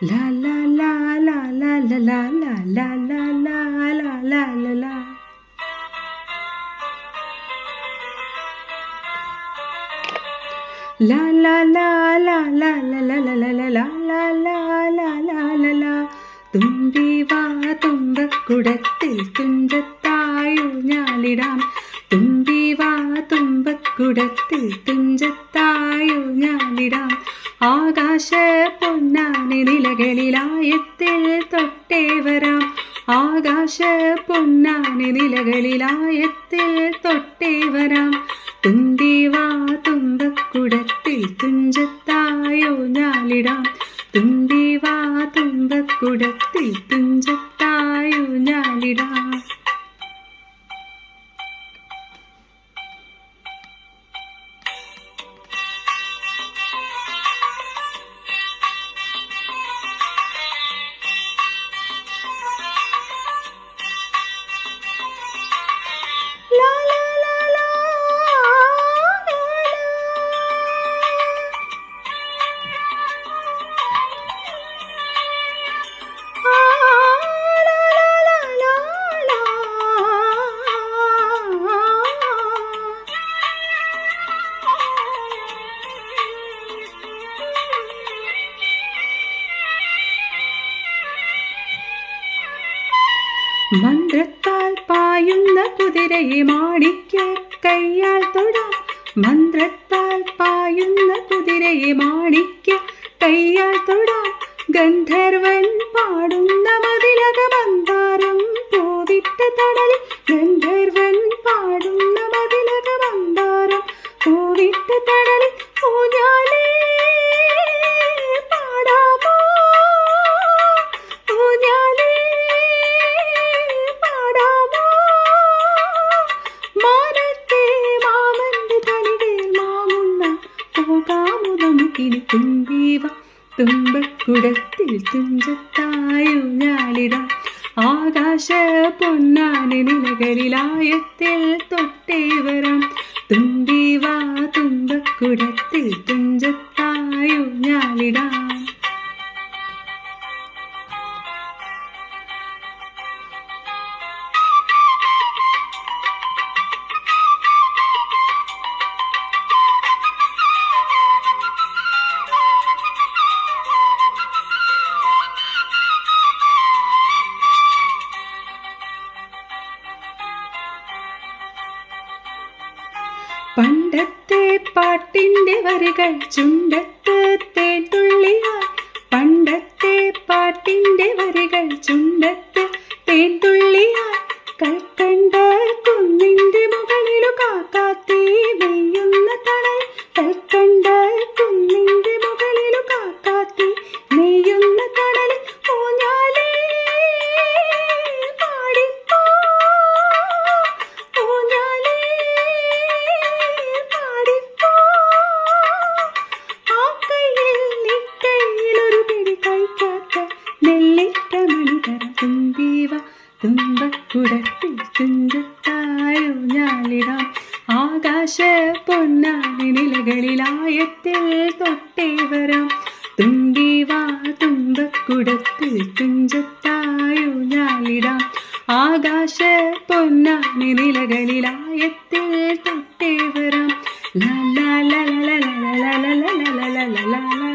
La la la la la la la la la la la la la la la. La la la la la la la la la la la la la la la la. തുമ്പി വാ തുമ്പക്കുടത്തിൽ തുഞ്ചത്തായൂഞ്ഞാലിടാം. തുമ്പി വാ തുമ്പക്കുടത്തിൽ തുഞ്ചത്തായൂഞ്ഞാലിടാം. ആകാശ പൊന്നാനി നിലകളിലായത്തിൽ തൊട്ടേ വരാം. ആകാശ പൊന്നാനി നിലകളിലായത്തിൽ തൊട്ടേ വരാം. തുമ്പി വാ തുമ്പക്കുടത്തിൽ തുഞ്ചത്തായൂഞ്ഞാലിടാം. തുമ്പി വാ തുമ്പക്കുടത്തിൽ തുഞ്ചത്തായൂഞ്ഞാലിടാം. മന്ത്രത്താൽ പായുന്ന കുതിരയെ മാണിക്യ കയ്യാൽ തൊടാം. മന്ത്രത്താൽ പായുന്ന കുതിരയെ മാണിക്യ കയ്യാൽ തൊടാം. ഗന്ധർവൻ പാടുന്ന മതിലക മന്ദാരം പൂവിട്ട തടലിൽ. ഗന്ധർവൻ പാടുന്ന മതിലക മന്ദാരം പൂവിട്ട തടലിൽ. ഊഞ്ഞാലേ പാടാമോ, ഊഞ്ഞാലേ തുമ്പീവ തുമ്പക്കുടത്തിൽ തുഞ്ചത്തായൂഞ്ഞാലിടാം. ആകാശ പൊന്നാനി നിലകളിലായത്തിൽ തൊട്ടേ വരാം. തുമ്പീവ തുമ്പക്കുടത്തിൽ തുഞ്ചത്തായൂഞ്ഞാലിടാം. പണ്ടത്തെ പാട്ടിൻ്റെ വരികൾ ചുണ്ടത്ത് തേൻതുള്ളിയായി. പണ്ടത്തെ പാട്ടിൻ്റെ വരികൾ ചുണ്ടത്ത് തേൻതുള്ളിയായി. കൽക്കണ്ട കുന്നിൻ്റെ മുകളിലു കാക്കാത്തേ നെയ്യുന്ന തണൽ. കൽക്കണ്ട കുന്നിൻ്റെ മുകളിലു കാക്കാത്തേ നെയ്യുന്ന തണൽ. ഊഞ്ഞാലേ പാടിപ്പോ, ഊഞ്ഞാലേ പാടിപ്പോ. ആ കയ്യിൽ നിക്കയിലൊരു പിടി കഴിക്കാത്ത നെല്ലിട്ട മണിതരം. തുമ്പീവ തുമ്പക്കുടത്തിൽ തുഞ്ചത്തായൂഞ്ഞാലിടാം. ആകാശ പൊന്നാനി നിലകളിലായത്തിൽ തൊട്ടേ വരാം. തുമ്പീവ തുമ്പക്കുടത്തിൽ തുഞ്ചത്തായൂഞ്ഞാലിടാം. ആകാശ പൊന്നാനി നിലകളിലായത്തിൽ തൊട്ടേ വരാം. ലാ ലാ ലാ ലാ ലാ ലാ ലാ ലാ ലാ ലാ ലാ ലാ ലാ.